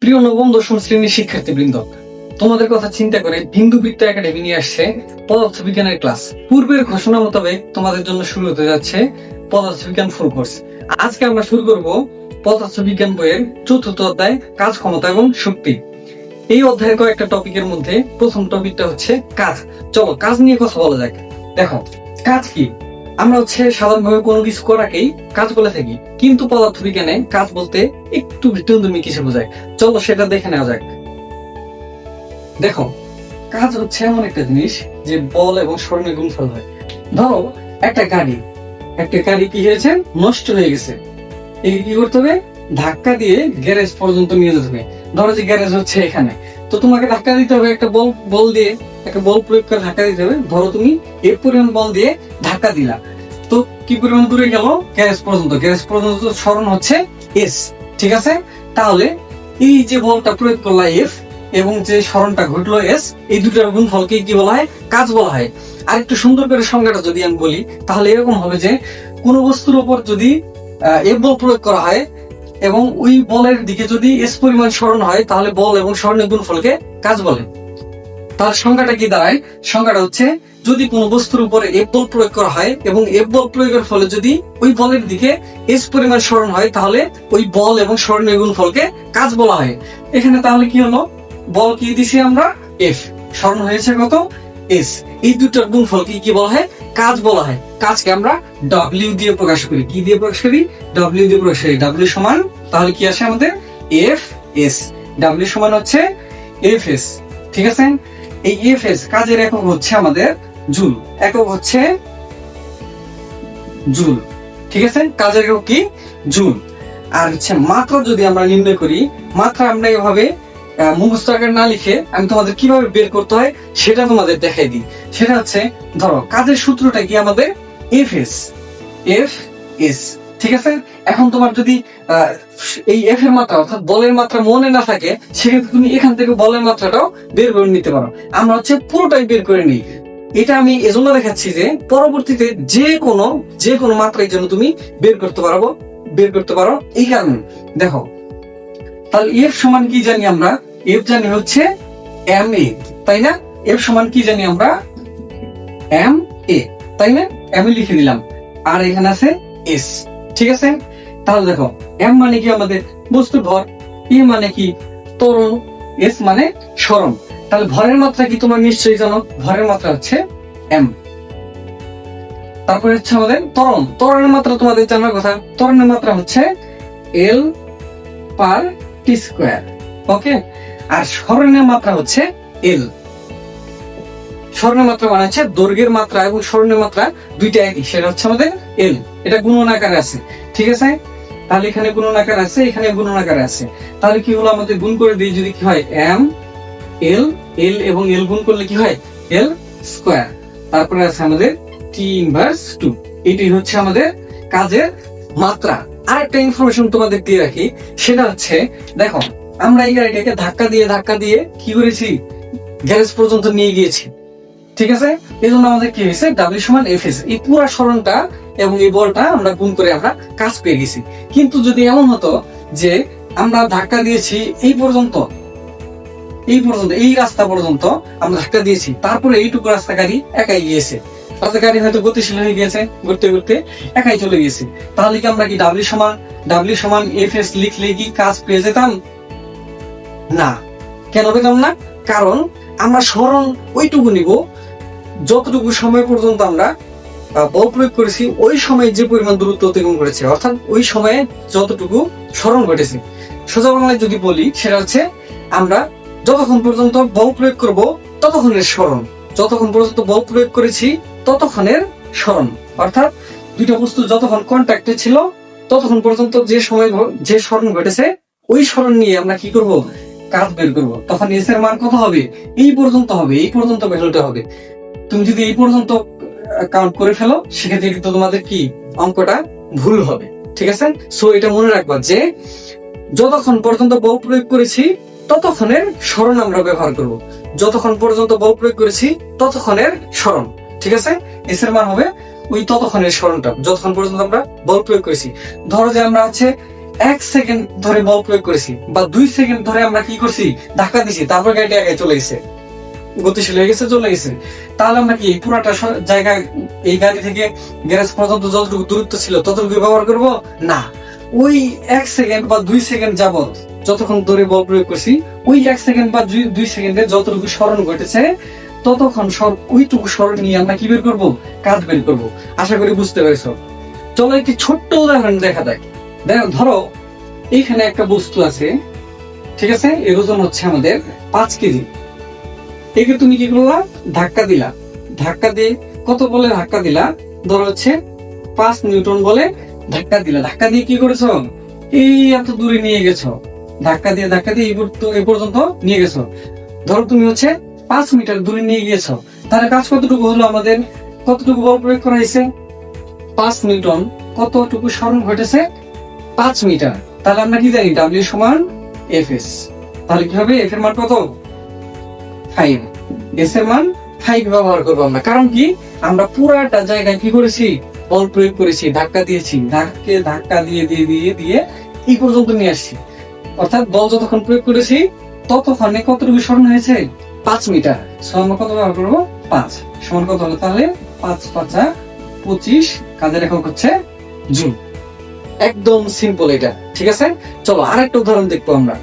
প্রিয় নবম দশম শ্রেণীর শিক্ষার্থীবৃন্দ, তোমাদের কথা চিন্তা করে বিন্দুবৃত্ত একাডেমি নিয়ে আসছে পদার্থবিজ্ঞানের ক্লাস। পূর্বের ঘোষণা মোতাবেক তোমাদের জন্য শুরু হতে যাচ্ছে পদার্থবিজ্ঞান ফুল কোর্স। আজকে আমরা শুরু করব পদার্থবিজ্ঞান বইয়ের ৪র্থ অধ্যায় কাজ, ক্ষমতা এবং শক্তি। এই অধ্যায়ের কয়েকটা টপিকের মধ্যে প্রথম টপিকটা হচ্ছে কাজ। চলো কাজ নিয়ে কথা বলা যাক। দেখো, কাজ কি? আমরা সাধারণভাবে কোনো কিছু করাকেই কাজ বলে থাকি, কিন্তু পদার্থবিজ্ঞানে কাজ বলতে একটু ভিন্নধর্মী কিছু বোঝায়। চলো সেটা দেখে নেওয়া যাক। দেখো, কাজ এমন একটা জিনিস যে বল এবং স্মরণের গুণফল হয়। ধরো একটা গাড়ি কি হয়েছে, নষ্ট হয়ে গেছে। এই কি করতে হবে? ধাক্কা দিয়ে গ্যারেজ পর্যন্ত নিয়ে যেতে হবে। ধরো যে গ্যারেজ এখানে, তো তোমাকে ধাক্কা দিতে হবে একটা বল দিয়ে, একটা বল প্রয়োগ করে ধাক্কা দিতে হবে। ধরো তুমি এর পরিমাণ বল দিয়ে ধাক্কা দিলা, তো কি পরিমাণ দূরে গেল? গ্যারেজ পর্যন্ত স্মরণ হচ্ছে এস। ঠিক আছে, তাহলে এই যে বলটা প্রয়োগ করলা এফ এবং যে স্মরণটা ঘটলো এস, এই দুটার গুণফলকে কি বলা হয়? কাজ বলা হয়। আর একটু সুন্দর করে সংজ্ঞাটা যদি আমি বলি, তাহলে এরকম হবে যে কোনো বস্তুর উপর যদি এফ বল প্রয়োগ করা হয় এবং ওই বলের দিকে যদি এস পরিমাণ স্মরণ হয়, তাহলে বল এবং স্মরণের গুণফলকে কাজ বলে। তার সংজ্ঞাটা কি দাঁড়ায়? সংজ্ঞাটা যদি কোনো বস্তুর উপরে এফ বল প্রয়োগ করা হয় এবং এফ বল প্রয়োগের ফলে যদি ওই বলের দিকে এস পরিমাণ স্মরণ হয়, তাহলে ওই বল এবং স্মরণের গুণফলকে কাজ বলা হয়। এখানে তাহলে কি হলো? বল কি দিছি আমরা? এফ। স্মরণ হয়েছে কত? এস। এই দুটার গুণফলকে কি বলা হয়? কাজ বলা হয়। কাজকে আমরা ডব্লিউ দিয়ে প্রকাশ করি। কি দিয়ে প্রকাশ করি? ডব্লিউ দিয়ে প্রকাশ করি। ডব্লিউ সমান তাহলে কি আসে আমাদের? F S. ডব্লিউ সমান এফ এস। ঠিক আছে, এই এফ এস কাজের একক আমাদের জুল। একক জুল। ঠিক আছে, কাজের একক কি? জুল। আর মাত্রা যদি আমরা নির্ণয় করি, মাত্রা আমরা এভাবে মুখস্থ আকারে না লিখে আমি তোমাদের কিভাবে বের করতে হয় সেটা তোমাদের দেখাই দিই। সেটা ধরো কাজের সূত্রটা কি আমাদের? F S. ঠিক আছে, এখন তোমার যদি এই এফ এর মাত্রা অর্থাৎ বলের মাত্রা মনে না থাকে, সেক্ষেত্রে তুমি এখান থেকে বলের মাত্রাটাও বের করে নিতে পারো। আমরা পুরোটাই বের করে নিই। এটা আমি এজন্য দেখাচ্ছি যে পরবর্তীতে যে কোনো মাত্রার জন্য তুমি বের করতে পারো এই কারণে। দেখো, তাহলে এফ সমান কি জানি আমরা? এফ জানি এম এ, তাই না? এফ সমান কি জানি আমরা? এম এ, তাই না? এম এ লিখে দিলাম, আর এখানে আছে এস। ঠিক আছে, তাহলে দেখো, এম মানে কি আমাদের বস্তুর ভর, এ মানে কি ত্বরণ, এস মানে স্মরণ। তাহলে ভরের মাত্রা কি তোমরা নিশ্চয়ই জানো? ভরের মাত্রা এম। তারপরে আমাদের ত্বরণের মাত্রা তোমাদের জানার কথা। ত্বরণের মাত্রা এল পার টি স্কয়ার। ওকে, আর স্মরণের মাত্রা এল। স্মরণের মাত্রা মানে দৈর্ঘ্যের মাত্রা এবং স্মরণের মাত্রা দুইটা একই, সেটা আমাদের এল। এটা গুণন আকারে আছে। ঠিক আছে, তাহলে এখানে গুণন আকারে আছে, এখানে গুণন আকারে আছে। তাহলে কি হলো? আমাদের গুণ করে দিই, যদি কি হয় এম এল এবং এল গুণ করলে কি হয়? এল স্কয়ার। তারপরে আছে আমাদের টি ইনভার্স 2। এটাই আমাদের কাজের মাত্রা। আরেকটা ইনফরমেশন তোমাদের দিয়ে রাখি, সেটা দেখো, আমরা এই গাড়িটাকে ধাক্কা দিয়ে কি করেছি? গ্যারেজ পর্যন্ত নিয়ে গিয়েছি। ঠিক আছে, এই জন্য আমাদের কি হয়েছে? ডাব্লিউ সমান এফ এস। এই পুরো স্মরণটা এবং এই বলটা আমরা গুণ করে আমরা কাজ পেয়ে গেছি। কিন্তু যদি এমন হতো যে আমরা ধাক্কা দিয়েছি এই রাস্তা পর্যন্ত আমরা ধাক্কা দিয়েছি, তারপরে এইটুকু রাস্তা গাড়ি একাই গিয়েছে, তাতে গাড়ি হয়তো গতিশীল হয়ে গিয়েছে, ঘুরতে একাই চলে গেছে, তাহলে কি আমরা কি ডাব্লিউ সমান এফ এস লিখলে কি কাজ পেয়ে যেতাম? না। কেন পেতাম না? কারণ আমরা স্মরণ ওইটুকু নিব যতটুকু সময় পর্যন্ত আমরা বল প্রয়োগ করেছি, ওই সময় যে পরিমাণ দূরত্ব অতিক্রম করেছে, অর্থাৎ ওই সময়ে যতটুকু স্মরণ ঘটেছে। সোজা বাংলায় যদি বলি, সেটা আমরা যতক্ষণ পর্যন্ত বল প্রয়োগ করব ততক্ষণের স্মরণ, যতক্ষণ পর্যন্ত বল প্রয়োগ করেছি ততক্ষণের স্মরণ। অর্থাৎ দুইটা বস্তু যতক্ষণ কন্ট্যাক্টে ছিল ততক্ষণ পর্যন্ত যে সময় যে স্মরণ ঘটেছে, ওই স্মরণ নিয়ে আমরা কি করব? কাজ বের করব। তখন এস এর মান কত হবে? এই পর্যন্ত ভ্যালুটা হবে। তুমি যদি এই পর্যন্ত কাউন্ট করে ফেলো, সেক্ষেত্রে কিন্তু তোমাদের কি অঙ্কটা ভুল হবে। ঠিক আছে, সো এটা মনে রাখবা যে যতক্ষণ পর্যন্ত বল প্রয়োগ করেছি ততক্ষণের স্মরণ আমরা ব্যবহার করব। যতক্ষণ পর্যন্ত বল প্রয়োগ করেছি ততক্ষণের স্মরণ। ঠিক আছে, এস এর মান হবে ওই ততক্ষণের স্মরণটা, যতক্ষণ পর্যন্ত আমরা বল প্রয়োগ করেছি। ধরো যে আমরা 1 সেকেন্ড ধরে বল প্রয়োগ করেছি বা 2 সেকেন্ড ধরে আমরা কি করছি, ধাক্কা দিছি, তারপর গাড়িটা আগে চলে গেছে, গতিশীল হয়ে গেছে, চলে গেছে, তাহলে আমরা কি পুরাটা জায়গা এই গাড়ি থেকে গ্যারেজ পর্যন্ত যতটুকু দূরত্ব ছিল ততটুকু ব্যবহার করব না। ওই 1 সেকেন্ড বা 2 সেকেন্ড যাবত যতক্ষণ ধরে বল প্রয়োগ করছি, ওই 1 সেকেন্ড বা 2 সেকেন্ডে যতটুকু স্মরণ ঘটেছে ততক্ষণ ওইটুকু স্মরণ নিয়ে আমরা কি বের করবো, কাজ বের করবো। আশা করি বুঝতে পেরেছো। চলো একটি ছোট্ট উদাহরণ দেখা যাক। দেখো, ধরো এইখানে একটা বস্তু আছে, ঠিক আছে, এর ওজন হচ্ছে আমাদের 5 কেজি। একে তুমি কি করলা, ধাক্কা দিলা, ধাক্কা দিয়ে কত বলে ধাক্কা দিলা, ধরো হচ্ছে 5 নিউটন বলে ধাক্কা দিলা, ধাক্কা দিয়ে কি করেছো, এই এত দূরে নিয়ে গেছো, ধাক্কা দিয়ে এই পর্যন্ত নিয়ে গেছো। ধরো তুমি হচ্ছে 5 মিটার দূরে নিয়ে গিয়েছো, তাহলে কাজ কতটুকু হলো, আমাদের কতটুকু বল প্রয়োগ করা হয়েছে, 5 নিউটন, কতটুকু স্মরণ ঘটেছে, 5 মিটার। তাহলে আমরা কি জানি, ডাব্লিউ সমান এফ এস। তাহলে কি হবে, এফ এর মান কত, 5, এস এর মান 5 ব্যবহার করবো আমরা। কারণ কি, আমরা পুরাটা জায়গায় কি করেছি, বল প্রয়োগ করেছি, ধাক্কা দিয়েছি, ধাক্কা দিয়ে দিয়ে দিয়ে দিয়ে এই পর্যন্ত নিয়ে আসছি। অর্থাৎ বল যতক্ষণ প্রয়োগ করেছি ততক্ষণে কতটুকু স্মরণ হয়েছে, 5 মিটার। আমরা কত ব্যবহার করবো, 5 সমান কত হলো, তাহলে 5 5 25, কাজের একক হচ্ছে জুল। একদম সিম্পল এটা, ঠিক আছে। চলো আরেকটা উদাহরণ দেখবো আমরা।